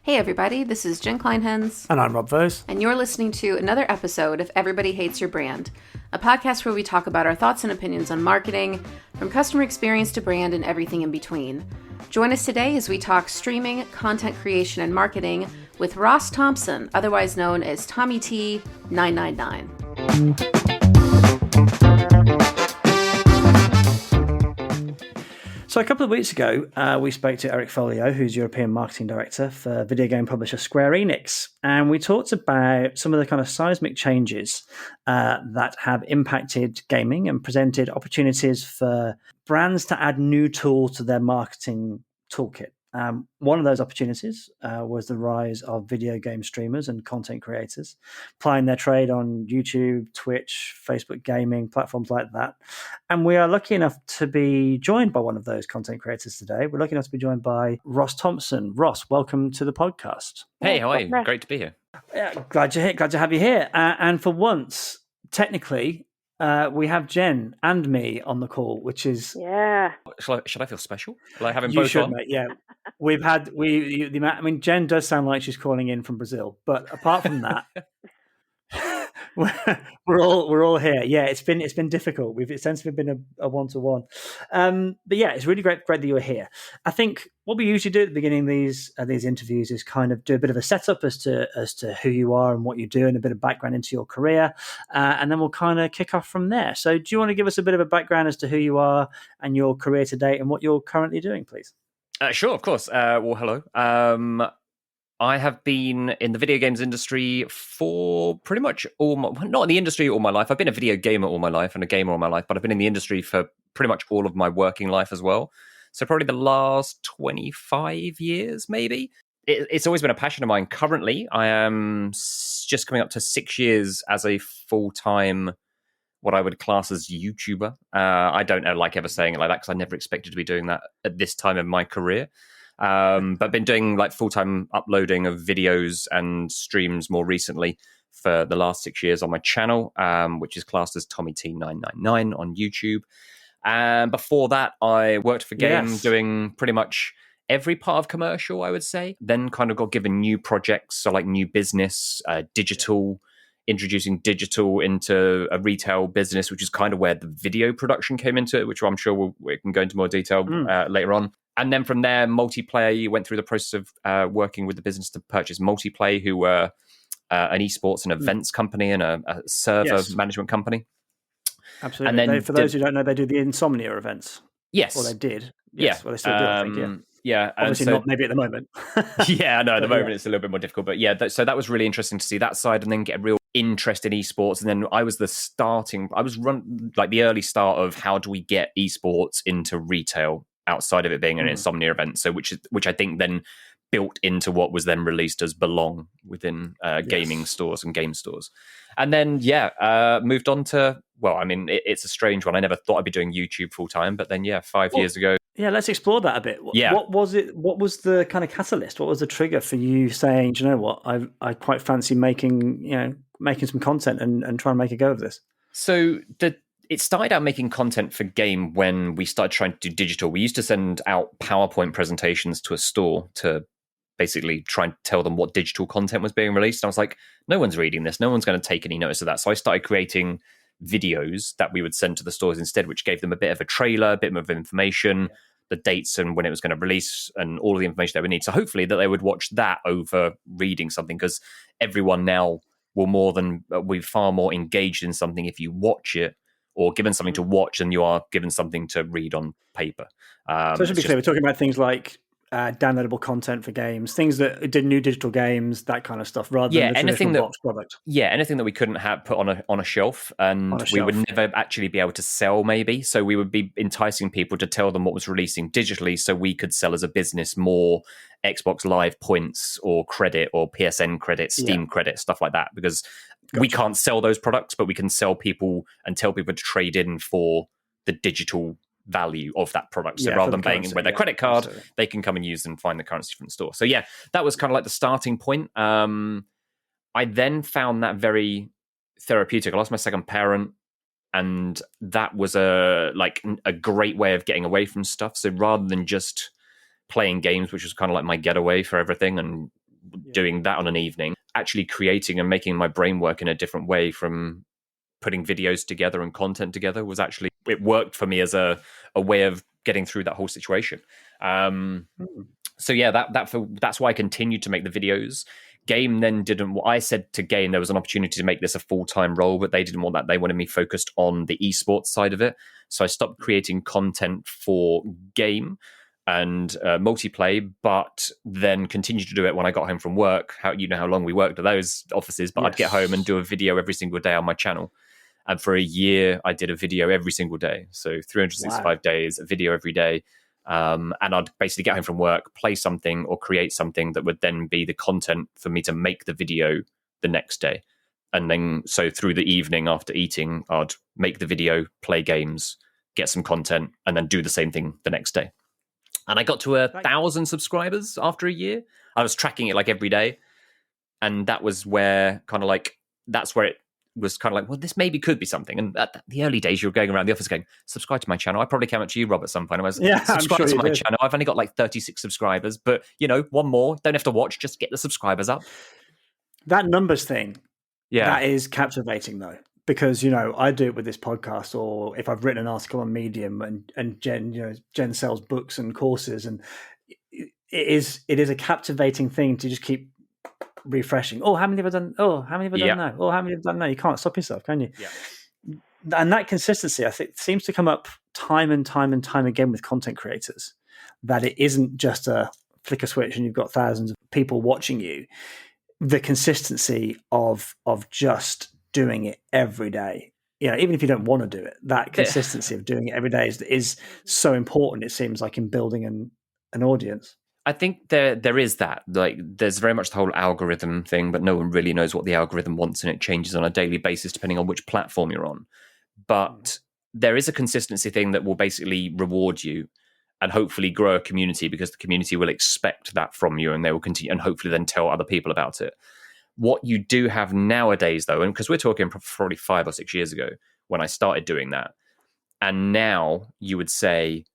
Hey everybody, this is Jen Kleinhens. And I'm Rob Vose. And you're listening to another episode of Everybody Hates Your Brand, a podcast where we talk about our thoughts and opinions on marketing, from customer experience to brand and everything in between. Join us today as we talk streaming, content creation, and marketing with Ross Thompson, otherwise known as Tommy T 999. So a couple of weeks ago, we spoke to Eric Folio, who's European Marketing Director for video game publisher Square Enix. And we talked about some of the kind of seismic changes that have impacted gaming and presented opportunities for brands to add new tools to their marketing toolkit. One of those opportunities was the rise of video game streamers and content creators, plying their trade on YouTube, Twitch, Facebook gaming, platforms like that. And we are lucky enough to be joined by one of those content creators today. We're lucky enough to be joined by Ross Thompson. Ross, welcome to the podcast. Hey, how are you? Great to be here. Yeah, glad to have you here. And for once, technically, we have Jen and me on the call, which is Should I feel special? Like having you both should, on? mate. Yeah, Jen does sound like she's calling in from Brazil, but apart from that, we're all here. Yeah, it's been difficult. We've essentially been a 1-to-1, but yeah, it's really great that you were here. I think what we usually do at the beginning of these interviews is kind of do a bit of a setup as to who you are and what you do, and a bit of background into your career, and then we'll kind of kick off from there. So, do you want to give us a bit of a background as to who you are and your career to date and what you're currently doing, please? Sure, of course. Well, hello. I have been in the video games industry for pretty much not in the industry all my life. I've been a video gamer all my life and a gamer all my life, but I've been in the industry for pretty much all of my working life as well. So probably the last 25 years, maybe. It's always been a passion of mine. Currently, I am just coming up to 6 years as a full-time, what I would class as YouTuber. I don't like ever saying it like that because I never expected to be doing that at this time in my career. But been doing like full-time uploading of videos and streams more recently for the last 6 years on my channel, which is classed as Tommy T 999 on YouTube. And before that, I worked for Game doing pretty much every part of commercial, I would say. Then kind of got given new projects, so like new business, digital, introducing digital into a retail business, which is kind of where the video production came into it, which I'm sure we can go into more detail later on. And then from there, Multiplay went through the process of working with the business to purchase Multiplay, who were an esports and events company and a server management company. Absolutely. And then for those who don't know, they do the Insomnia events. Yes. Or they did. Yes. Well, they still do, I think, yeah. Obviously not maybe at the moment. Yeah, no, at the moment it's a little bit more difficult. But yeah, so that was really interesting to see that side and then get a real interest in esports. And then I was the early start of how do we get esports into retail outside of it being an Insomnia event. So which I think then built into what was then released as Belong within gaming stores and game stores. And then, moved on to, it's a strange one. I never thought I'd be doing YouTube full time, but then, 5 years ago. Yeah, let's explore that a bit. Yeah. What was it? What was the kind of catalyst? What was the trigger for you saying, do you know what, I quite fancy making some content and try and make a go of this? So it started out making content for game when we started trying to do digital. We used to send out PowerPoint presentations to a store to basically try and tell them what digital content was being released. And I was like, no one's reading this. No one's going to take any notice of that. So I started creating videos that we would send to the stores instead, which gave them a bit of a trailer, a bit of information, the dates and when it was going to release and all of the information they would need. So hopefully that they would watch that over reading something, because everyone now will be far more engaged in something if you watch it or given something to watch than you are given something to read on paper. So to be clear, we're talking about things like downloadable content for games, things that did new digital games, that kind of stuff, rather than the traditional box product. Yeah, anything that we couldn't have put on a shelf, and we would never actually be able to sell, maybe. So we would be enticing people to tell them what was releasing digitally, so we could sell as a business more Xbox Live points or credit or PSN credit, Steam credit, stuff like that, because we can't sell those products, but we can sell people and tell people to trade in for the digital value of that product. So rather than paying with their credit card, they can come and use and find the currency from the store. So that was kind of like the starting point. I then found that very therapeutic. I lost my second parent, and that was a great way of getting away from stuff. So rather than just playing games, which was kind of like my getaway for everything and doing that on an evening, actually creating and making my brain work in a different way from putting videos together and content together was actually, it worked for me as a way of getting through that whole situation. So yeah, that's why I continued to make the videos. Game then didn't. I said to Game there was an opportunity to make this a full-time role, but they didn't want that. They wanted me focused on the esports side of it. So I stopped creating content for Game and multiplayer, but then continued to do it when I got home from work. How long we worked at those offices, but I'd get home and do a video every single day on my channel. And for a year, I did a video every single day. So 365 days, a video every day. And I'd basically get home from work, play something or create something that would then be the content for me to make the video the next day. And then, so through the evening after eating, I'd make the video, play games, get some content, and then do the same thing the next day. And I got to 1,000 subscribers after a year. I was tracking it like every day. And that was where that's where it was kind of like, well, this maybe could be something. And at the early days, you were going around the office going, subscribe to my channel. I probably came up to you, Rob, at some point. I was, subscribe to my channel. I've only got like 36 subscribers, but one more. Don't have to watch. Just get the subscribers up. That numbers thing, that is captivating though. Because, I do it with this podcast, or if I've written an article on Medium and Jen sells books and courses, and it is a captivating thing to just keep refreshing. Oh, how many have I done? Oh, how many have I done now? Oh, how many have I done now? You can't stop yourself, can you? Yeah. And that consistency, I think, seems to come up time and time and time again with content creators, that it isn't just a flick a switch and you've got thousands of people watching you. The consistency of just doing it every day, even if you don't want to do it, that consistency of doing it every day is so important. It seems like in building an audience. I think there is that. Like, there's very much the whole algorithm thing, but no one really knows what the algorithm wants, and it changes on a daily basis depending on which platform you're on. But there is a consistency thing that will basically reward you and hopefully grow a community, because the community will expect that from you, and they will continue and hopefully then tell other people about it. What you do have nowadays, though, and because we're talking probably 5 or 6 years ago when I started doing that, and now you would say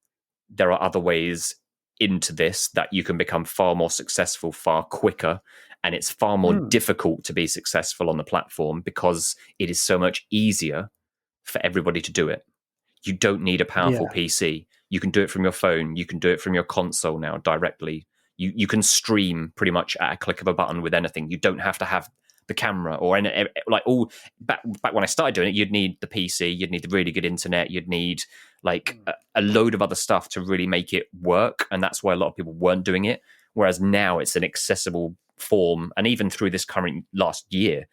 there are other ways into this that you can become far more successful far quicker, and it's far more difficult to be successful on the platform because it is so much easier for everybody to do it. You don't need a powerful PC. You can do it from your phone. You can do it from your console now directly. You can stream pretty much at a click of a button with anything. You don't have to have the camera or any, like all back when I started doing it. You'd need the PC. You'd need the really good internet. You'd need like a load of other stuff to really make it work, and that's why a lot of people weren't doing it. Whereas now it's an accessible form, and even through this current last year,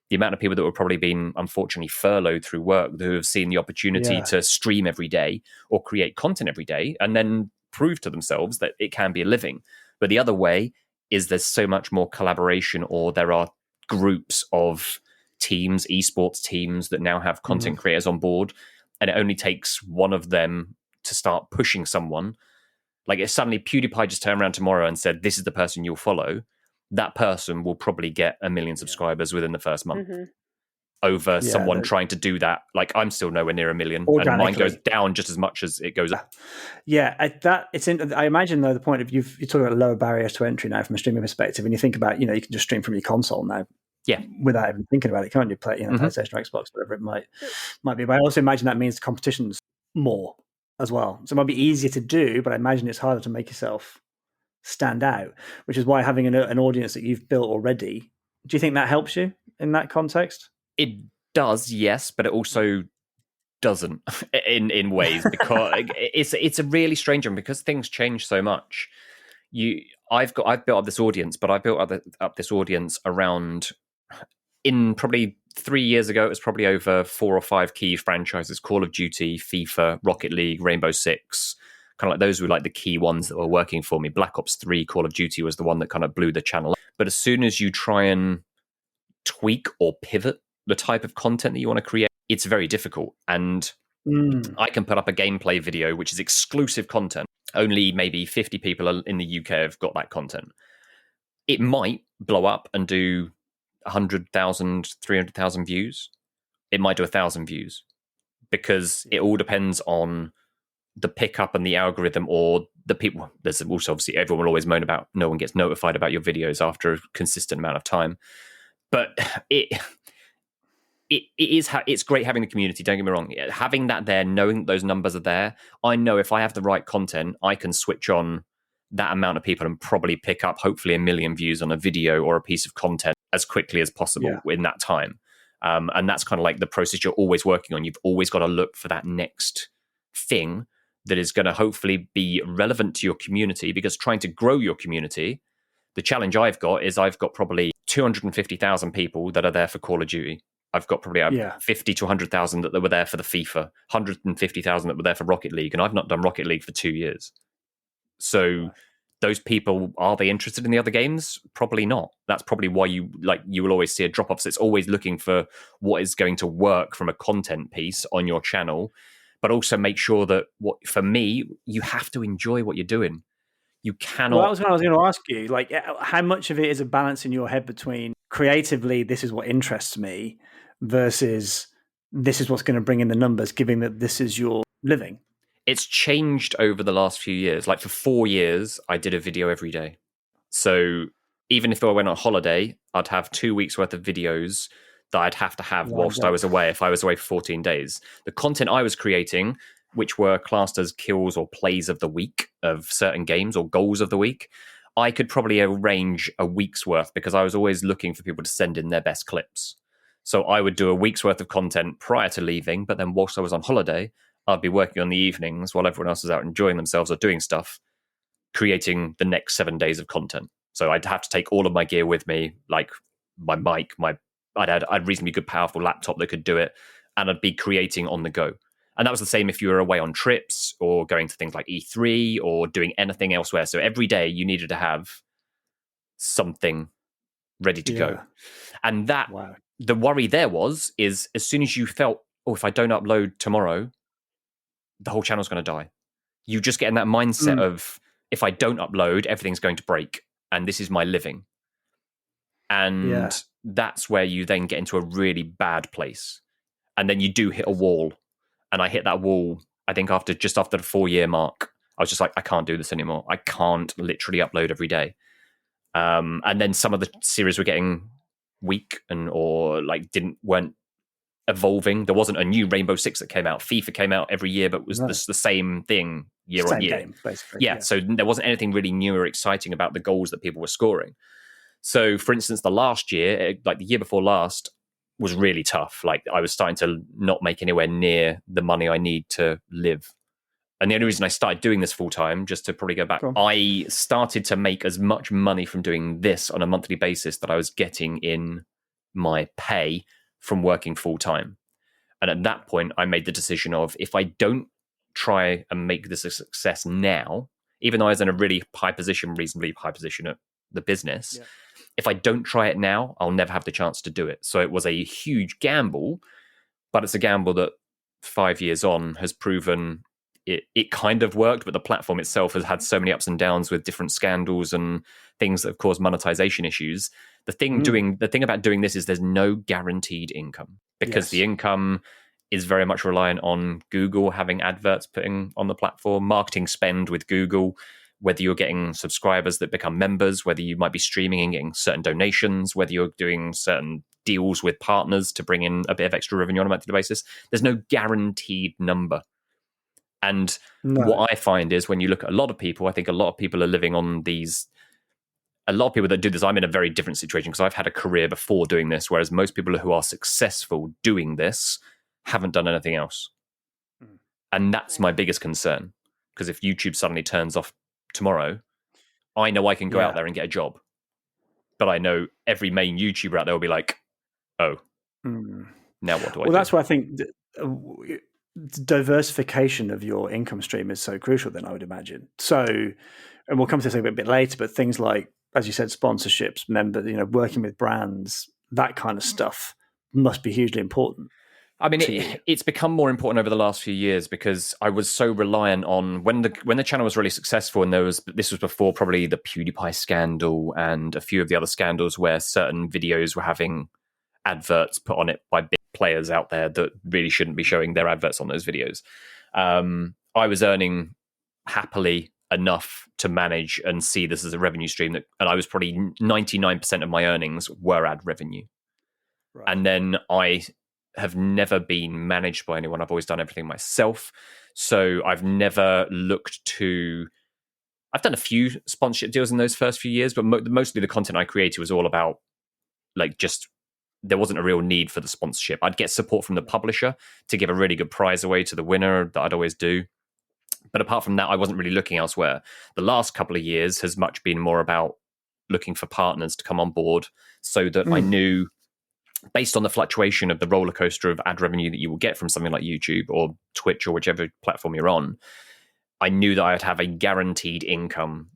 the amount of people that were probably been unfortunately furloughed through work who have seen the opportunity to stream every day or create content every day and then prove to themselves that it can be a living. But the other way is there's so much more collaboration, or there are groups of teams, esports teams that now have content creators on board, and it only takes one of them to start pushing someone. Like if suddenly PewDiePie just turned around tomorrow and said, this is the person you'll follow, that person will probably get 1 million subscribers within the first month over someone trying to do that. Like I'm still nowhere near 1 million, and mine goes down just as much as it goes up. Yeah, I imagine though the point of you're talking about lower barriers to entry now from a streaming perspective, and you think about you can just stream from your console now, without even thinking about it, can't you? Play PlayStation or Xbox, whatever it might be. But I also imagine that means the competition's more as well, so it might be easier to do, but I imagine it's harder to make yourself stand out, which is why having an audience that you've built already. Do you think that helps you in that context? It does, yes, but it also doesn't in ways, because it's a really strange one, because things change so much. I've built up this audience, but I built up this audience around, in probably 3 years ago, it was probably over 4 or 5 key franchises: Call of Duty, FIFA, Rocket League, Rainbow Six. Kind of like those were like the key ones that were working for me. Black Ops 3, Call of Duty was the one that kind of blew the channel up. But as soon as you try and tweak or pivot the type of content that you want to create, it's very difficult. And I can put up a gameplay video, which is exclusive content. Only maybe 50 people in the UK have got that content. It might blow up and do 100,000, 300,000 views. It might do 1,000 views, because it all depends on the pickup and the algorithm, or the people, there's also obviously everyone will always moan about no one gets notified about your videos after a consistent amount of time. But it's great having the community, don't get me wrong. Having that there, knowing that those numbers are there, I know if I have the right content, I can switch on that amount of people and probably pick up hopefully 1 million views on a video or a piece of content as quickly as possible in that time. And that's kind of like the process you're always working on. You've always got to look for that next thing that is going to hopefully be relevant to your community, because trying to grow your community, the challenge I've got is I've got probably 250,000 people that are there for Call of Duty. I've got probably 50 to 100,000 that were there for the FIFA, 150,000 that were there for Rocket League, and I've not done Rocket League for 2 years. So those people, are they interested in the other games? Probably not. That's probably why you will always see a drop-off. So it's always looking for what is going to work from a content piece on your channel, but also make sure that, for me, you have to enjoy what you're doing. You cannot. Well, that was what I was going to ask you. Like, how much of it is a balance in your head between creatively, this is what interests me, versus this is what's going to bring in the numbers, given that this is your living? It's changed over the last few years. Like for 4 years, I did a video every day. So even if I went on holiday, I'd have 2 weeks worth of videos that I'd have to have whilst I was away, if I was away for 14 days. The content I was creating, which were classed as kills or plays of the week of certain games or goals of the week, I could probably arrange a week's worth, because I was always looking for people to send in their best clips. So I would do a week's worth of content prior to leaving, but then whilst I was on holiday, I'd be working on the evenings while everyone else was out enjoying themselves or doing stuff, creating the next 7 days of content. So I'd have to take all of my gear with me, like my mic, I'd had a reasonably good, powerful laptop that could do it, and I'd be creating on the go. And that was the same if you were away on trips or going to things like E3 or doing anything elsewhere. So every day you needed to have something ready to go. And that, the worry there is as soon as you felt, if I don't upload tomorrow, the whole channel's going to die. You just get in that mindset of, if I don't upload, everything's going to break, and this is my living. And that's where you then get into a really bad place. And then you do hit a wall. And I hit that wall, I think just after the 4-year mark. I was just like, I can't do this anymore. I can't literally upload every day. And then some of the series were getting weak weren't evolving. There wasn't a new Rainbow Six that came out. FIFA came out every year, but was the same thing year on year. Game, basically. Yeah, so there wasn't anything really new or exciting about the goals that people were scoring. So, for instance, the last year, like the year before last, was really tough. Like I was starting to not make anywhere near the money I need to live. And the only reason I started doing this full time, just to probably go back, I started to make as much money from doing this on a monthly basis that I was getting in my pay from working full time. And at that point, I made the decision of, if I don't try and make this a success now, even though I was in a really reasonably high position at the business, if I don't try it now, I'll never have the chance to do it. So it was a huge gamble, but it's a gamble that 5 years on has proven it kind of worked, but the platform itself has had so many ups and downs with different scandals and things that have caused monetization issues. The thing about doing this is there's no guaranteed income, because the income is very much reliant on Google having adverts putting on the platform, marketing spend with Google, whether you're getting subscribers that become members, whether you might be streaming and getting certain donations, whether you're doing certain deals with partners to bring in a bit of extra revenue on a monthly basis. There's no guaranteed number. And what I find is, when you look at a lot of people, I think a lot of people are living on these. A lot of people that do this, I'm in a very different situation, because I've had a career before doing this, whereas most people who are successful doing this haven't done anything else. And that's my biggest concern, because if YouTube suddenly turns off tomorrow, I know I can go out there and get a job. But I know every main YouTuber out there will be like, oh, now what do I do? Well, that's why I think diversification of your income stream is so crucial, then, I would imagine. So, and we'll come to this a bit later, but things like, as you said, sponsorships, working with brands, that kind of stuff must be hugely important. I mean, it's become more important over the last few years, because I was so reliant on when the channel was really successful, and this was before probably the PewDiePie scandal and a few of the other scandals where certain videos were having adverts put on it by big players out there that really shouldn't be showing their adverts on those videos. I was earning happily enough to manage and see this as a revenue stream. And I was probably 99% of my earnings were ad revenue. Right. And then I have never been managed by anyone. I've always done everything myself. So I've never looked to... I've done a few sponsorship deals in those first few years, but mostly the content I created was all about just... There wasn't a real need for the sponsorship. I'd get support from the publisher to give a really good prize away to the winner that I'd always do. But apart from that, I wasn't really looking elsewhere. The last couple of years has much been more about looking for partners to come on board so that I knew, based on the fluctuation of the roller coaster of ad revenue that you will get from something like YouTube or Twitch or whichever platform you're on, I knew that I'd have a guaranteed income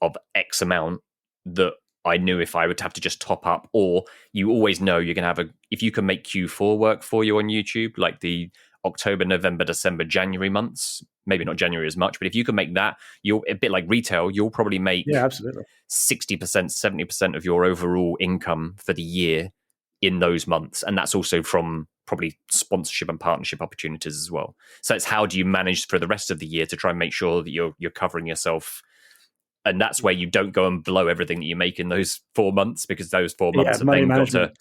of X amount that I knew if I would have to just top up, or you always know you're going to have if you can make Q4 work for you on YouTube, like the October, November, December, January months, maybe not January as much, but if you can make that, you'll a bit like retail, you'll probably make 60%, 70% of your overall income for the year in those months. And that's also from probably sponsorship and partnership opportunities as well. So it's how do you manage for the rest of the year to try and make sure that you're covering yourself. And that's where you don't go and blow everything that you make in those 4 months, because those 4 months have then got to,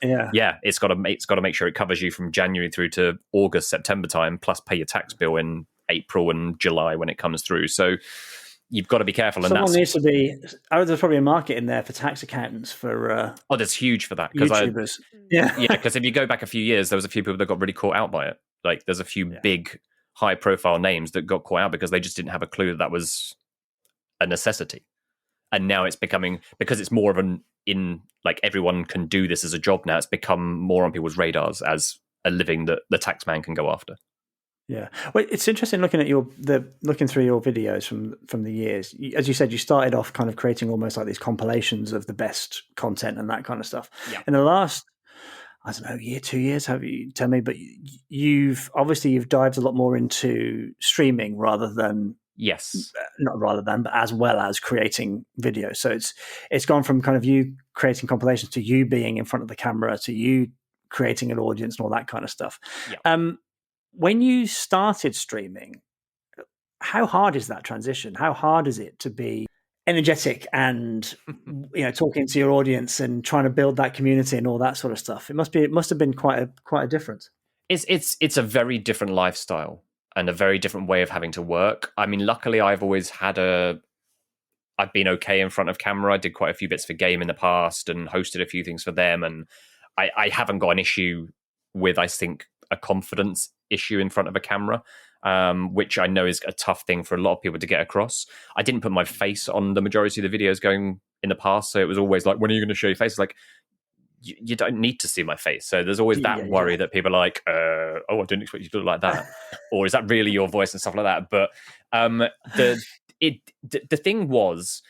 it's got to make sure it covers you from January through to August, September time, plus pay your tax bill in April and July when it comes through. So you've got to be careful. Someone needs to be. There's probably a market in there for tax accountants for. There's huge for that. YouTubers. Because if you go back a few years, there was a few people that got really caught out by it. Like there's a few big, high-profile names that got caught out because they just didn't have a clue that was a necessity. And now it's becoming, because it's more of like everyone can do this as a job now, it's become more on people's radars as a living that the tax man can go after. Yeah. Well, it's interesting looking at looking through your videos from the years. As you said, you started off kind of creating almost like these compilations of the best content and that kind of stuff. Yeah. In the last, I don't know, year, 2 years, have you tell me, but you've dived a lot more into streaming rather than but as well as creating videos. So it's gone from kind of you creating compilations to you being in front of the camera to you creating an audience and all that kind of stuff. Yeah. When you started streaming, how hard is that transition? How hard is it to be energetic and talking to your audience and trying to build that community and all that sort of stuff? It must have been quite a difference. It's a very different lifestyle and a very different way of having to work. I mean, luckily, I've always I've been okay in front of camera. I did quite a few bits for Game in the past and hosted a few things for them. And I haven't got an issue with, I think, a confidence issue in front of a camera, which I know is a tough thing for a lot of people to get across. I didn't put my face on the majority of the videos going in the past. So it was always like, when are you going to show your face? Like, you don't need to see my face. So there's always that worry that people are like, I didn't expect you to look like that. Or is that really your voice and stuff like that? But the thing was,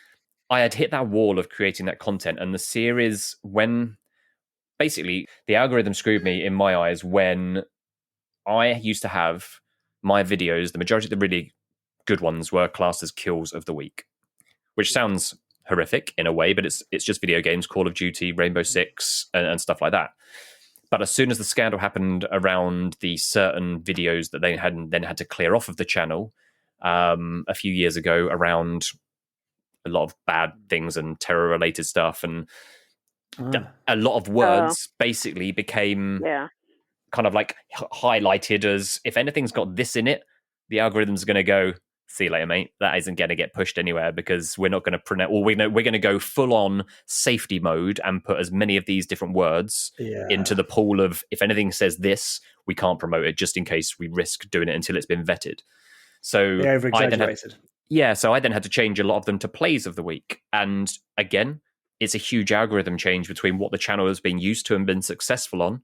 I had hit that wall of creating that content, and the series, when basically the algorithm screwed me in my eyes when I used to have my videos, the majority of the really good ones were classed as kills of the week, which sounds horrific in a way, but it's just video games, Call of Duty, Rainbow Six, and stuff like that. But as soon as the scandal happened around the certain videos that they had to clear off of the channel a few years ago around a lot of bad things and terror-related stuff, and a lot of words basically became kind of like highlighted as, if anything's got this in it, the algorithm's going to go, see you later, mate. That isn't going to get pushed anywhere because we're not going to pronounce, or we're going to go full on safety mode and put as many of these different words into the pool of, if anything says this, we can't promote it just in case we risk doing it until it's been vetted. So over-exaggerated. So I then had to change a lot of them to plays of the week. And again, it's a huge algorithm change between what the channel has been used to and been successful on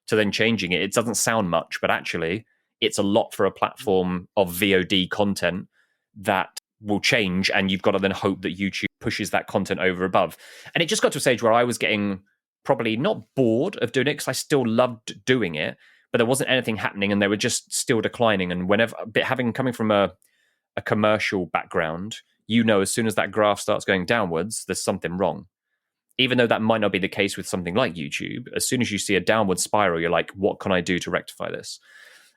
to then changing it. It doesn't sound much, but actually it's a lot for a platform of VOD content that will change, and you've got to then hope that YouTube pushes that content over above. And it just got to a stage where I was getting probably not bored of doing it, because I still loved doing it, but there wasn't anything happening and they were just still declining. And coming from a commercial background, as soon as that graph starts going downwards, there's something wrong. Even though that might not be the case with something like YouTube, as soon as you see a downward spiral, you're like, what can I do to rectify this?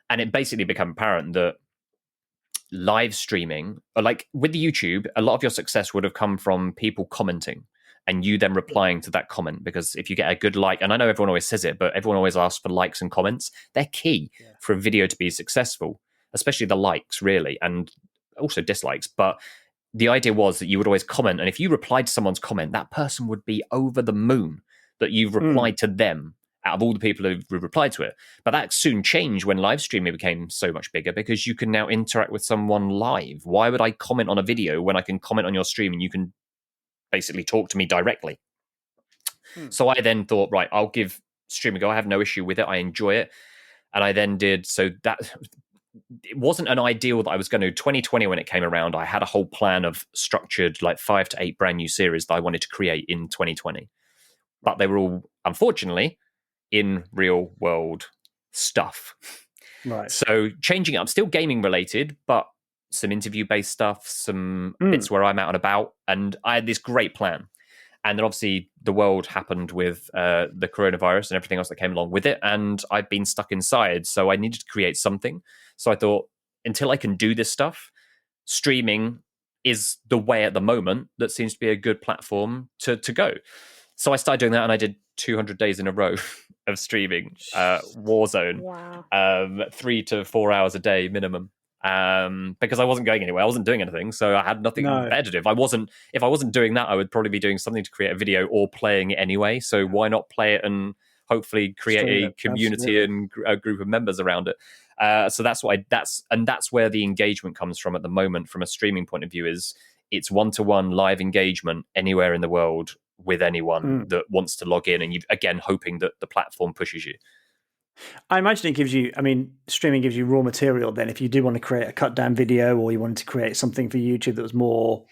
And it basically became apparent that live streaming, or like with the YouTube, a lot of your success would have come from people commenting and you then replying to that comment. Because if you get a good like, and I know everyone always says it, but everyone always asks for likes and comments. They're key for a video to be successful, especially the likes, really, and also dislikes. But the idea was that you would always comment, and if you replied to someone's comment, that person would be over the moon that you've replied to them out of all the people who replied to it. But that soon changed when live streaming became so much bigger, because you can now interact with someone live. Why would I comment on a video when I can comment on your stream and you can basically talk to me directly? So I then thought, right, I'll give stream a go. I have no issue with it. I enjoy it. And I then did, so that it wasn't an ideal that I was going to. 2020, when it came around, I had a whole plan of structured like 5 to 8 brand new series that I wanted to create in 2020. But they were all, unfortunately, in real world stuff. Right. So changing it up, still gaming related, but some interview based stuff, some bits where I'm out and about. And I had this great plan. And then obviously the world happened with the coronavirus and everything else that came along with it. And I've been stuck inside. So I needed to create something. So I thought, until I can do this stuff, streaming is the way at the moment that seems to be a good platform to go. So I started doing that, and I did 200 days in a row of streaming Warzone. Wow. 3 to 4 hours a day minimum. Because I wasn't going anywhere, I wasn't doing anything, so I had nothing better to do. If I wasn't doing that, I would probably be doing something to create a video or playing it anyway. So why not play it and hopefully create a community and a group of members around it? So that's where the engagement comes from at the moment. From a streaming point of view, is it's one-to-one live engagement anywhere in the world with anyone that wants to log in, and you again hoping that the platform pushes you. I imagine it gives you, streaming gives you raw material then if you do want to create a cut down video, or you wanted to create something for YouTube that was more...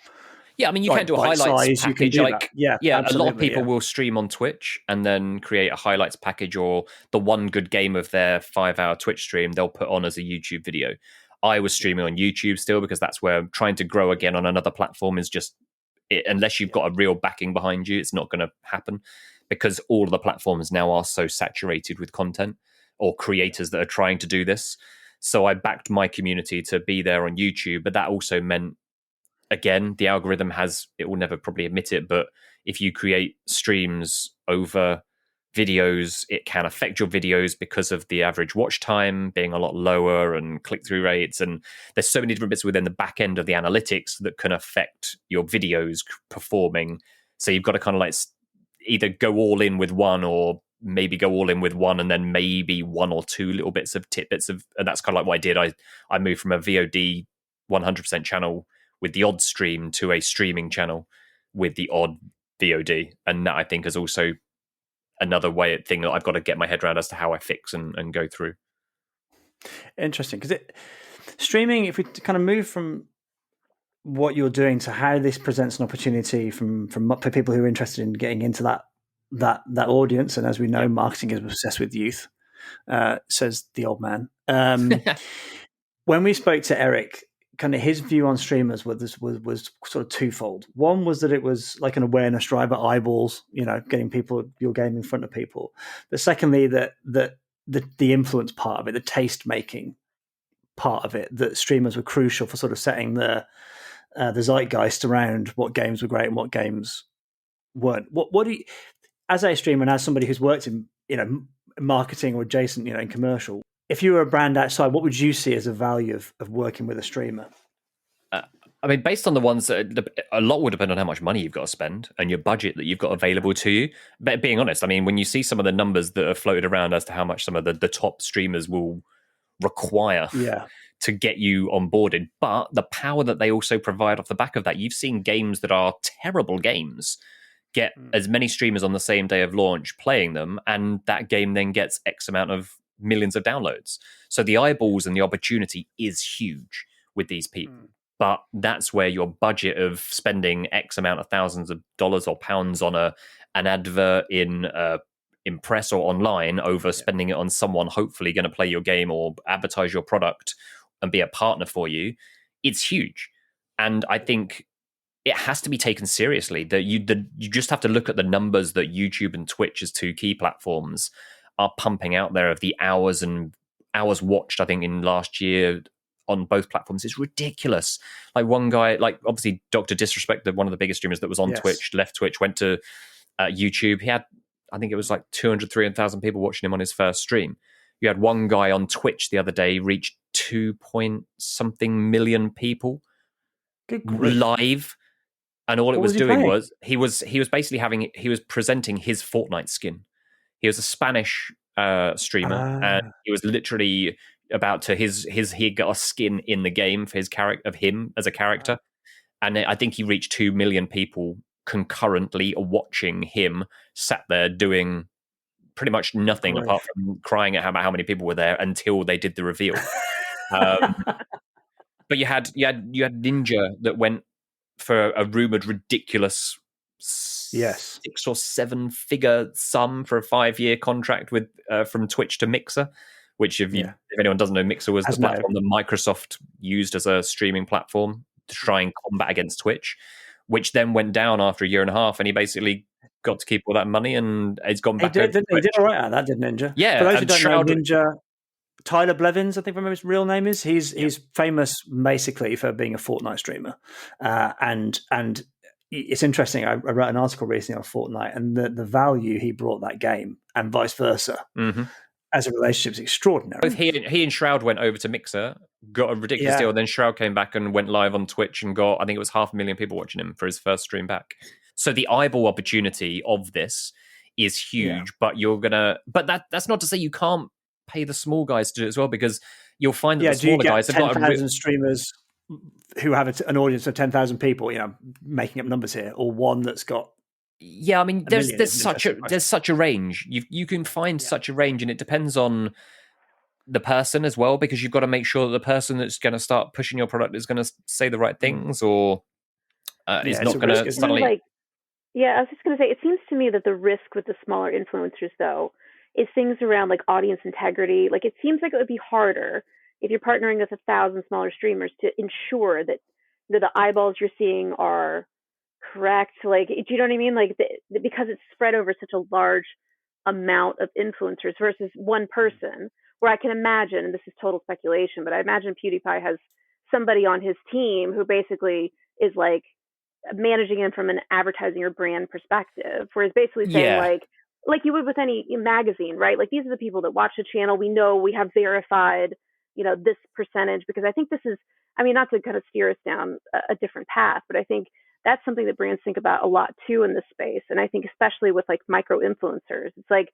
Yeah, I mean, you can do a highlights package. Yeah, a lot of people will stream on Twitch and then create a highlights package, or the one good game of their 5-hour Twitch stream they'll put on as a YouTube video. I was streaming on YouTube still, because that's where I'm trying to grow again on another platform is just... unless you've got a real backing behind you, it's not going to happen, because all of the platforms now are so saturated with content or creators that are trying to do this. So I backed my community to be there on YouTube, but that also meant, again, the algorithm it will never probably admit it, but if you create streams over videos, it can affect your videos because of the average watch time being a lot lower and click-through rates. And there's so many different bits within the back end of the analytics that can affect your videos performing. So you've got to kind of like either go all in with one, or maybe go all in with one and then maybe one or two little bits of tidbits of, and that's kind of like what I did. I moved from a VOD 100% channel with the odd stream to a streaming channel with the odd VOD. And that, I think, is also another thing that I've got to get my head around as to how I fix and go through. Interesting, because streaming, if we kind of move from what you're doing to how this presents an opportunity for people who are interested in getting into that audience, and as we know, marketing is obsessed with youth, says the old man. When we spoke to Eric, kind of his view on streamers was sort of twofold. One was that it was like an awareness driver, eyeballs, getting your game in front of people. But secondly, that the influence part of it, the taste making part of it, that streamers were crucial for sort of setting the zeitgeist around what games were great and what games weren't. What do you, as a streamer and as somebody who's worked in marketing or adjacent in commercial, if you were a brand outside, what would you see as a value of working with a streamer? I mean, based on the ones that a lot would depend on how much money you've got to spend and your budget that you've got available to you. But being honest, I mean, when you see some of the numbers that are floated around as to how much some of the top streamers will require to get you onboarded, but the power that they also provide off the back of that, you've seen games that are terrible games get as many streamers on the same day of launch playing them, and that game then gets X amount of millions of downloads. So the eyeballs and the opportunity is huge with these people. But that's where your budget of spending X amount of thousands of dollars or pounds on an advert in press or online over spending it on someone hopefully going to play your game or advertise your product and be a partner for you, it's huge. And I think it has to be taken seriously. That you just have to look at the numbers that YouTube and Twitch, as two key platforms, are pumping out there of the hours and hours watched. I think in last year on both platforms is ridiculous. Like one guy, like obviously Dr. Disrespect, one of the biggest streamers that was on Twitch, left Twitch, went to YouTube. He had, I think it was like 200, 300,000 people watching him on his first stream. You had one guy on Twitch the other day reach 2 point something million people live. And all it was doing was he was basically he was presenting his Fortnite skin. He was a Spanish streamer, and he was literally about to he got a skin in the game for his character, of him as a character, and I think he reached 2 million people concurrently watching him sat there doing pretty much nothing apart from crying at how many people were there until they did the reveal. But you had Ninja that went for a rumored ridiculous 6 or 7 figure sum for a 5-year contract with from Twitch to Mixer, which if anyone doesn't know, Mixer was the platform that Microsoft used as a streaming platform to try and combat against Twitch, which then went down after a year and a half, and he basically got to keep all that money, and he's gone back. He did all right at that, did Ninja? Yeah. For those who don't know, Ninja, Tyler Blevins, I think his real name is. He's famous basically for being a Fortnite streamer, and it's interesting. I wrote an article recently on Fortnite, and the value he brought that game, and vice versa, as a relationship is extraordinary. Both he and Shroud went over to Mixer, got a ridiculous deal. Then Shroud came back and went live on Twitch and got, I think it was 500,000 people watching him for his first stream back. So the eyeball opportunity of this is huge, but that's not to say you can't pay the small guys to do it as well, because you'll find that the smaller guys have got 10,000 streamers who have an audience of 10,000 people, making up numbers here, or one that's got. Yeah, I mean, there's such a range. You can find such a range, and it depends on the person as well, because you've got to make sure that the person that's going to start pushing your product is going to say the right things, or is not going to suddenly. I was just going to say, it seems to me that the risk with the smaller influencers, though, is things around like audience integrity. Like, it seems like it would be harder if you're partnering with 1,000 smaller streamers to ensure that the eyeballs you're seeing are correct. Like, do you know what I mean? Like, because it's spread over such a large amount of influencers versus one person, where I can imagine, and this is total speculation, but I imagine PewDiePie has somebody on his team who basically is like managing him from an advertising or brand perspective, where he's basically saying like you would with any magazine, right? Like, these are the people that watch the channel. We know we have verified, this percentage, because I think this is, I mean, not to kind of steer us down a different path, but I think that's something that brands think about a lot too in this space. And I think especially with like micro influencers, it's like,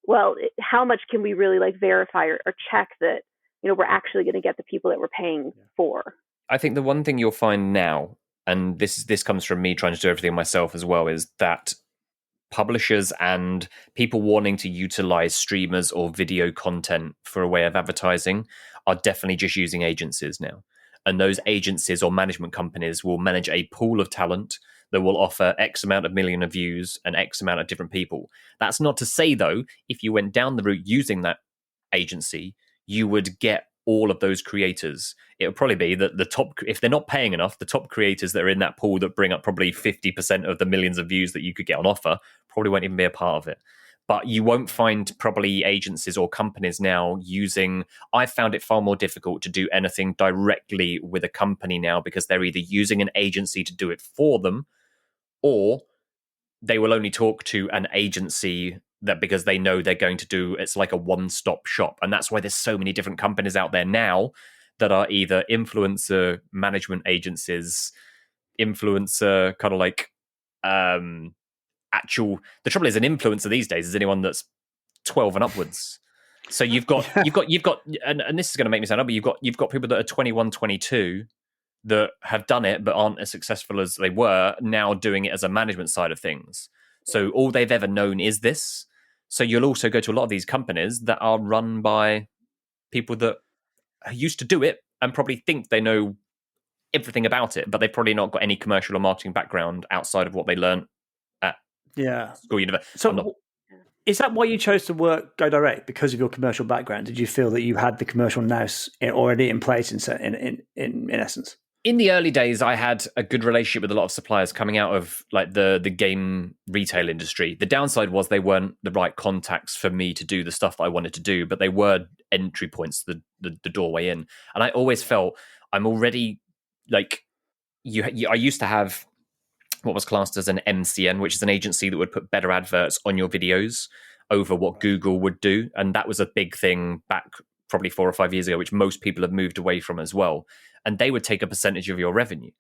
well, how much can we really like verify or check that, we're actually going to get the people that we're paying for? I think the one thing you'll find now, and this comes from me trying to do everything myself as well, is that publishers and people wanting to utilize streamers or video content for a way of advertising are definitely just using agencies now. And those agencies or management companies will manage a pool of talent that will offer X amount of million of views and X amount of different people. That's not to say, though, if you went down the route using that agency, you would get all of those creators. It would probably be that the top, if they're not paying enough, the top creators that are in that pool that bring up probably 50% of the millions of views that you could get on offer probably won't even be a part of it. But you won't find probably agencies or companies now using. I've found it far more difficult to do anything directly with a company now, because they're either using an agency to do it for them, or they will only talk to an agency that because they know they're going to do, it's like a one-stop shop. And that's why there's so many different companies out there now that are either influencer management agencies, influencer kind of like actual. The trouble is, an influencer these days is anyone that's 12 and upwards. So you've got, and this is going to make me sound up, but you've got people that are 21, 22 that have done it but aren't as successful as they were, now doing it as a management side of things. So all they've ever known is this. So you'll also go to a lot of these companies that are run by people that used to do it and probably think they know everything about it, but they've probably not got any commercial or marketing background outside of what they learned at school, university. So is that why you chose to go direct, because of your commercial background? Did you feel that you had the commercial nous already in place in essence? in the early days, I had a good relationship with a lot of suppliers coming out of like the game retail industry. The downside was they weren't the right contacts for me to do the stuff that I wanted to do, but they were entry points, the doorway in. And I always felt I'm already like I used to have what was classed as an MCN, which is an agency that would put better adverts on your videos over what Google would do. And that was a big thing back probably 4 or 5 years ago, which most people have moved away from as well. And they would take a percentage of your revenue.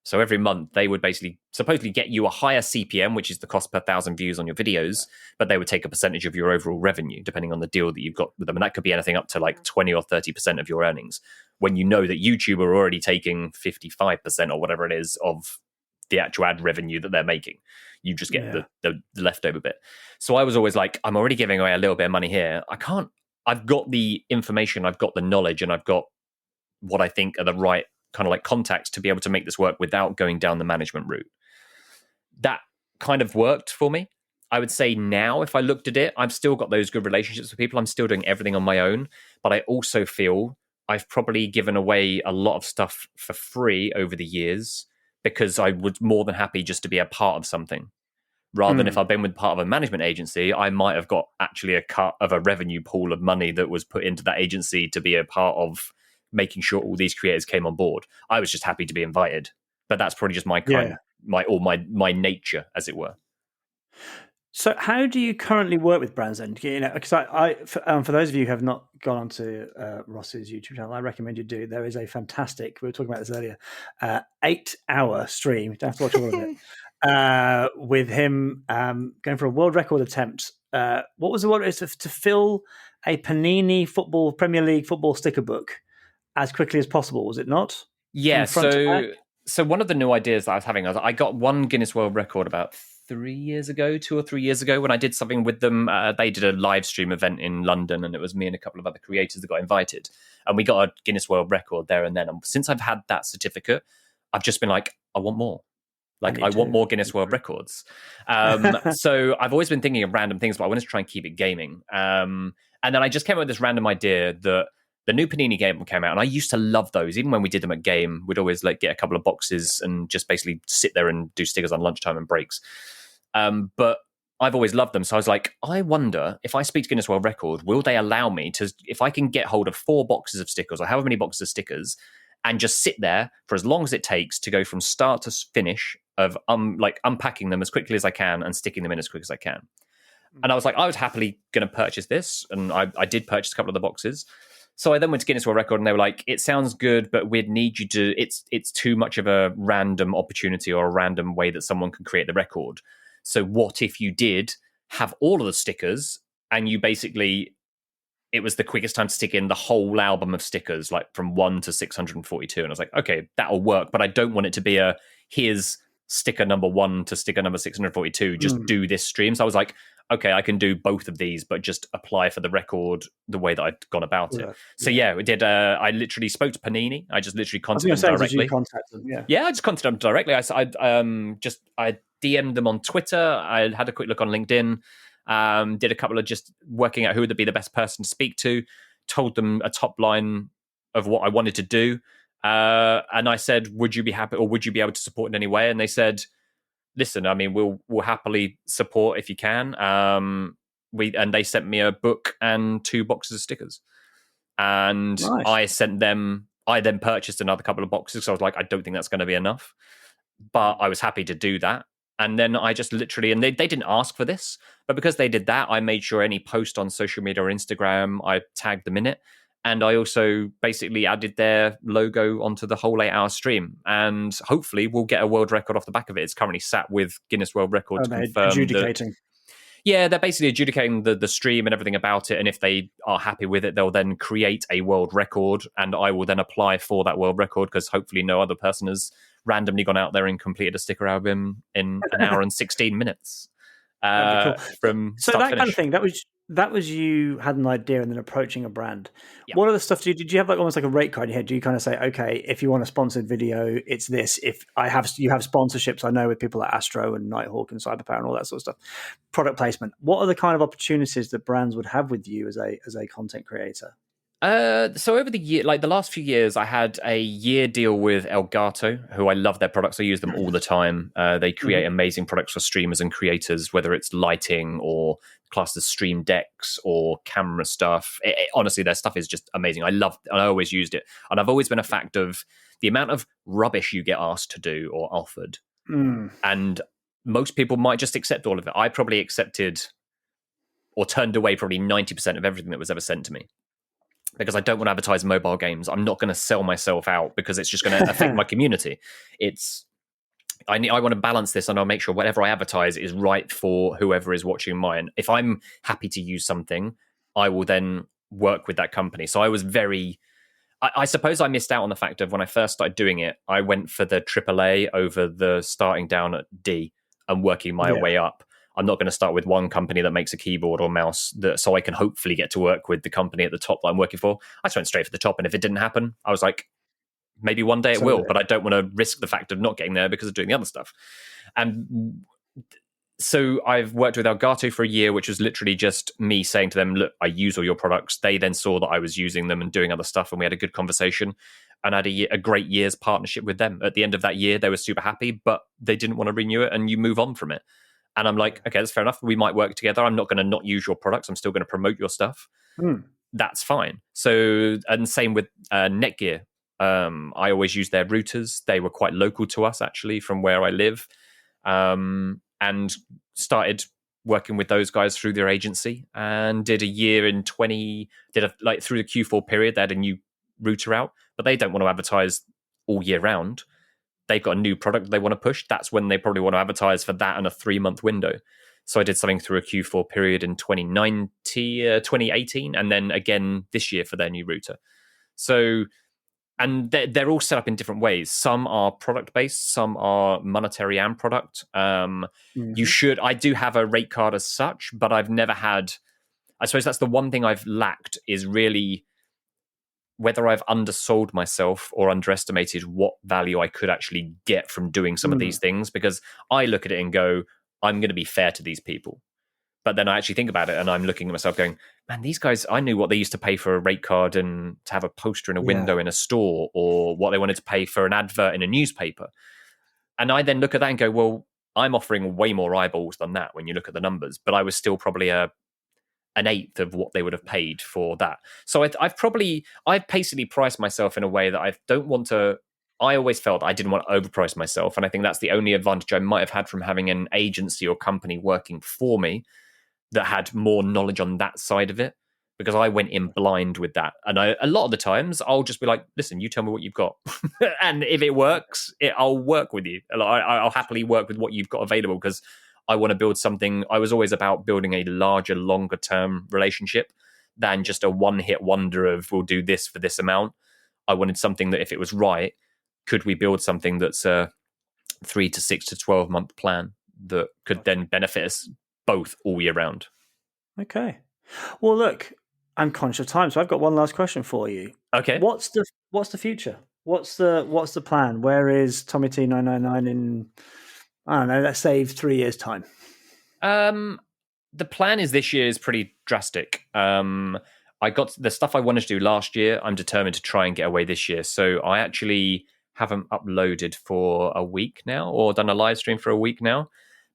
So every month they would basically supposedly get you a higher CPM, which is the cost per 1,000 views on your videos, but they would take a percentage of your overall revenue, depending on the deal that you've got with them. And that could be anything up to like 20 or 30% of your earnings. When you know that YouTube are already taking 55% or whatever it is of the actual ad revenue that they're making, you just get the leftover bit. So I was always like, I'm already giving away a little bit of money here. I've got the information, I've got the knowledge, and I've got what I think are the right kind of like contacts to be able to make this work without going down the management route. That kind of worked for me. I would say now, if I looked at it, I've still got those good relationships with people. I'm still doing everything on my own, but I also feel I've probably given away a lot of stuff for free over the years because I was more than happy just to be a part of something. Rather than if I've been with part of a management agency, I might have got actually a cut of a revenue pool of money that was put into that agency to be a part of making sure all these creators came on board. I was just happy to be invited, but that's probably just my my nature, as it were. So, how do you currently work with brands then? You know, because for those of you who have not gone onto Ross's YouTube channel, I recommend you do. There is a fantastic, we were talking about this earlier, 8-hour stream. You don't have to watch all of it. With him going for a world record attempt. What was the one? It's to fill a Panini football Premier League football sticker book as quickly as possible. Was it not? Yeah. So one of the new ideas that I was having, I got one Guinness World Record about 2 or 3 years ago when I did something with them. They did a live stream event in London, and it was me and a couple of other creators that got invited, and we got a Guinness World Record there and then. And since I've had that certificate, I've just been like, I want more. Like, I want more Guinness World Records. So I've always been thinking of random things, but I wanted to try and keep it gaming. And then I just came up with this random idea that the new Panini game came out, and I used to love those. Even when we did them at Game, we'd always like get a couple of boxes and just basically sit there and do stickers on lunchtime and breaks. But I've always loved them. So I was like, I wonder if I speak to Guinness World Record, will they allow me to, if I can get hold of 4 boxes of stickers or however many boxes of stickers, and just sit there for as long as it takes to go from start to finish of like unpacking them as quickly as I can and sticking them in as quick as I can. And I was like, I was happily going to purchase this. And I did purchase a couple of the boxes. So I then went to Guinness World Record, and they were like, it sounds good, but we'd need you to, it's too much of a random opportunity or a random way that someone can create the record. So what if you did have all of the stickers and you basically, it was the quickest time to stick in the whole album of stickers, like from 1 to 642. And I was like, okay, that'll work, but I don't want it to be here's sticker number 1 to sticker number 642, just do this stream. So I was like, okay, I can do both of these, but just apply for the record the way that I'd gone about it. So we did. I literally spoke to Panini. I just literally contacted them directly. I just contacted them directly. I DM'd them on Twitter. I had a quick look on LinkedIn. Did a couple of just working out who would be the best person to speak to. Told them a top line of what I wanted to do, and I said, "Would you be happy, or would you be able to support in any way?" And they said, listen, I mean, we'll happily support if you can. And they sent me a book and 2 boxes of stickers, and nice. I then purchased another couple of boxes. So I was like, I don't think that's going to be enough, but I was happy to do that. And then I just literally, and they didn't ask for this, but because they did that, I made sure any post on social media or Instagram, I tagged them in it. And I also basically added their logo onto the whole 8-hour stream. And hopefully we'll get a world record off the back of it. It's currently sat with Guinness World Record to confirm. Adjudicating. They're basically adjudicating the stream and everything about it. And if they are happy with it, they'll then create a world record. And I will then apply for that world record because hopefully no other person has randomly gone out there and completed a sticker album in an hour and 16 minutes. Cool. From so that kind of thing, that was you had an idea and then approaching a brand. Yeah. What other stuff did you have, like almost like a rate card in your head? Do you kind of say, okay, if you want a sponsored video, it's this. If you have sponsorships, I know with people like Astro and Nighthawk and Cyberpower and all that sort of stuff. Product placement. What are the kind of opportunities that brands would have with you as a content creator? So over the year, like the last few years, I had a year deal with Elgato, who I love their products. I use them all the time. They create amazing products for streamers and creators, whether it's lighting or classed as stream decks or camera stuff. Honestly, their stuff is just amazing. I always used it. And I've always been a fact of the amount of rubbish you get asked to do or offered. And most people might just accept all of it. I probably accepted or turned away probably 90% of everything that was ever sent to me, because I don't want to advertise mobile games. I'm not going to sell myself out because it's just going to affect my community. I want to balance this, and I'll make sure whatever I advertise is right for whoever is watching mine. If I'm happy to use something, I will then work with that company. So I was I suppose I missed out on the fact of when I first started doing it, I went for the AAA over the starting down at D and working my way up. I'm not going to start with one company that makes a keyboard or mouse so I can hopefully get to work with the company at the top that I'm working for. I just went straight for the top. And if it didn't happen, I was like, maybe one day it will, but I don't want to risk the fact of not getting there because of doing the other stuff. And so I've worked with Elgato for a year, which was literally just me saying to them, look, I use all your products. They then saw that I was using them and doing other stuff, and we had a good conversation. And I had a great year's partnership with them. At the end of that year, they were super happy, but they didn't want to renew it, and you move on from it. And I'm like, okay, that's fair enough. We might work together. I'm not going to not use your products. I'm still going to promote your stuff. That's fine. So, and same with Netgear. I always use their routers. They were quite local to us, actually, from where I live. And started working with those guys through their agency, and did a year in through the Q4 period. They had a new router out, but they don't want to advertise all year round. They've got a new product they want to push. That's when they probably want to advertise for that in a 3-month window. So I did something through a Q4 period in 2018, and then again this year for their new router. So, and they're all set up in different ways. Some are product based, some are monetary and product. I do have a rate card as such, but I've never had, I suppose that's the one thing I've lacked, is really whether I've undersold myself or underestimated what value I could actually get from doing some of these things, because I look at it and go, I'm going to be fair to these people. But then I actually think about it and I'm looking at myself going, man, these guys, I knew what they used to pay for a rate card and to have a poster in a window in a store, or what they wanted to pay for an advert in a newspaper. And I then look at that and go, well, I'm offering way more eyeballs than that when you look at the numbers, but I was still probably an eighth of what they would have paid for that. So I've basically priced myself in a way that I don't want to. I always felt I didn't want to overprice myself. And I think that's the only advantage I might have had from having an agency or company working for me that had more knowledge on that side of it, because I went in blind with that. And a lot of the times I'll just be like, listen, you tell me what you've got. And if it works, I'll work with you. I'll happily work with what you've got available, because I want to build something. I was always about building a larger, longer term relationship than just a one-hit wonder of we'll do this for this amount. I wanted something that if it was right, could we build something that's a 3 to 6 to 12 month plan that could then benefit us both all year round? Okay. Well, look, I'm conscious of time, so I've got one last question for you. Okay. What's the future? What's the plan? Where is Tommy T 999 in, I don't know, let's say 3 years' time? The plan is this year is pretty drastic. I got the stuff I wanted to do last year. I'm determined to try and get away this year. So I actually haven't uploaded for a week now, or done a live stream for a week now,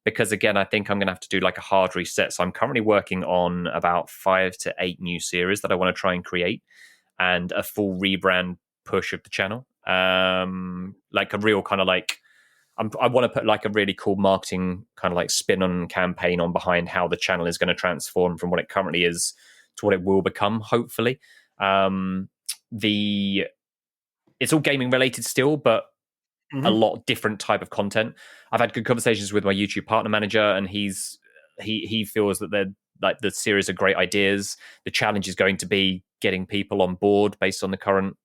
because again, I think I'm going to have to do like a hard reset. So I'm currently working on about 5 to 8 new series that I want to try and create, and a full rebrand push of the channel. Like a real kind of like, I want to put like a really cool marketing kind of like spin on campaign on behind how the channel is going to transform from what it currently is to what it will become, hopefully. It's all gaming related still, but a lot different type of content. I've had good conversations with my YouTube partner manager, and he feels that they're like the series are great ideas. The challenge is going to be getting people on board based on the current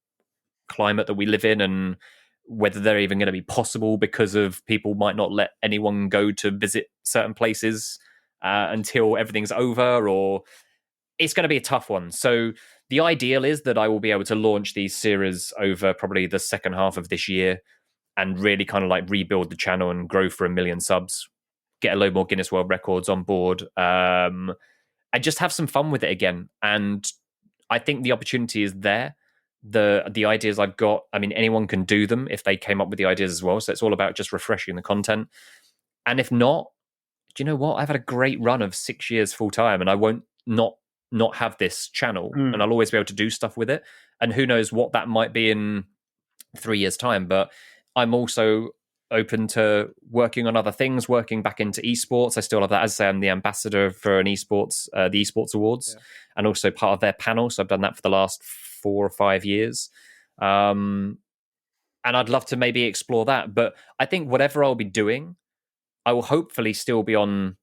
climate that we live in, and whether they're even going to be possible, because of people might not let anyone go to visit certain places until everything's over, or it's going to be a tough one. So the ideal is that I will be able to launch these series over probably the second half of this year, and really kind of like rebuild the channel and grow for 1 million subs, get a load more Guinness World Records on board, and just have some fun with it again. And I think the opportunity is there. The ideas I've got, I mean, anyone can do them if they came up with the ideas as well. So it's all about just refreshing the content. And if not, do you know what? I've had a great run of 6 years full time, and I won't not have this channel, and I'll always be able to do stuff with it. And who knows what that might be in 3 years' time. But I'm also open to working on other things, working back into esports. I still have that. As I say, I'm the ambassador for an esports, the esports awards, and also part of their panel. So I've done that for the last 4 or 5 years. And I'd love to maybe explore that. But I think whatever I'll be doing, I will hopefully still be on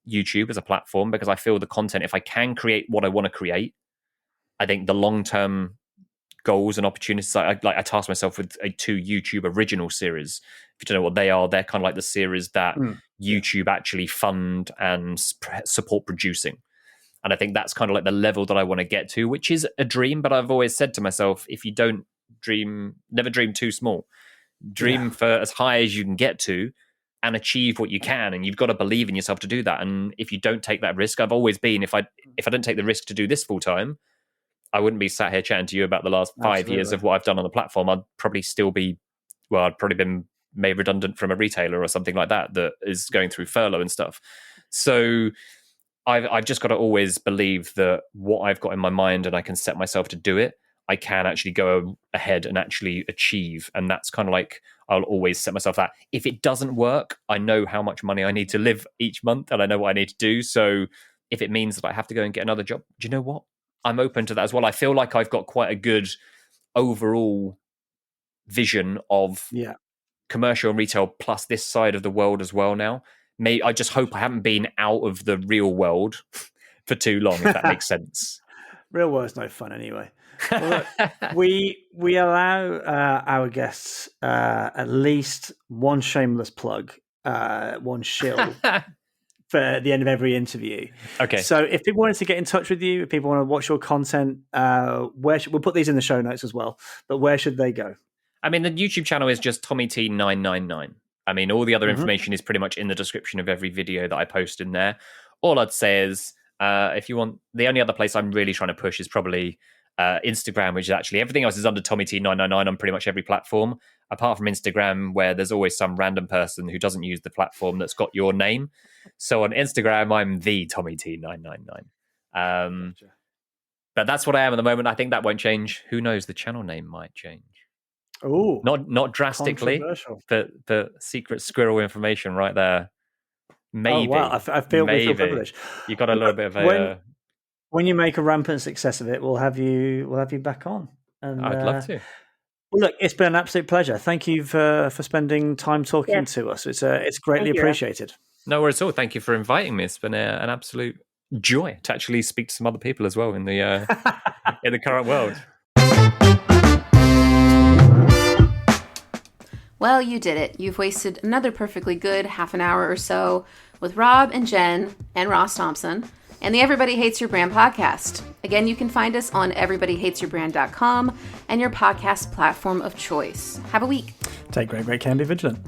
YouTube as a platform, because I feel the content, if I can create what I want to create, I think the long-term goals and opportunities, I tasked myself with 2 YouTube original series. If you don't know what they are, they're kind of like the series that YouTube actually fund and support producing. And I think that's kind of like the level that I want to get to, which is a dream. But I've always said to myself, if you don't dream, never dream too small. Dream for as high as you can get to and achieve what you can. And you've got to believe in yourself to do that. And if you don't take that risk, I've always been, if I don't take the risk to do this full time, I wouldn't be sat here chatting to you about the last 5 years of what I've done on the platform. I'd probably still be, I'd probably been made redundant from a retailer or something like that is going through furlough and stuff. So I've just got to always believe that what I've got in my mind and I can set myself to do it, I can actually go ahead and actually achieve. And that's kind of like, I'll always set myself that. If it doesn't work, I know how much money I need to live each month and I know what I need to do. So if it means that I have to go and get another job, do you know what? I'm open to that as well. I feel like I've got quite a good overall vision of commercial and retail plus this side of the world as well now. I just hope I haven't been out of the real world for too long, if that makes sense. Real world's no fun anyway. Well, look, we allow our guests at least one shameless plug, one shill for the end of every interview. Okay. So if people wanted to get in touch with you, if people want to watch your content, we'll put these in the show notes as well. But where should they go? I mean, the YouTube channel is just Tommy T 999. I mean, all the other information is pretty much in the description of every video that I post in there. All I'd say is, if you want, the only other place I'm really trying to push is probably Instagram, which is actually everything else is under Tommy T 999 on pretty much every platform, apart from Instagram, where there's always some random person who doesn't use the platform that's got your name. So on Instagram, I'm the Tommy T 999. But that's what I am at the moment. I think that won't change. Who knows? The channel name might change. Oh, not drastically, but secret squirrel information right there. Maybe. Oh, wow. I feel privileged. You got a little bit of a. When you make a rampant success of it, we'll have you back on. And I'd love to. Well, look, it's been an absolute pleasure. Thank you for spending time talking to us. It's greatly appreciated. No worries at all. Thank you for inviting me. It's been an absolute joy to actually speak to some other people as well in the in the current world. Well, you did it. You've wasted another perfectly good half an hour or so with Rob and Jen and Ross Thompson and the Everybody Hates Your Brand podcast. Again, you can find us on everybodyhatesyourbrand.com and your podcast platform of choice. Have a week. Take great care and be vigilant.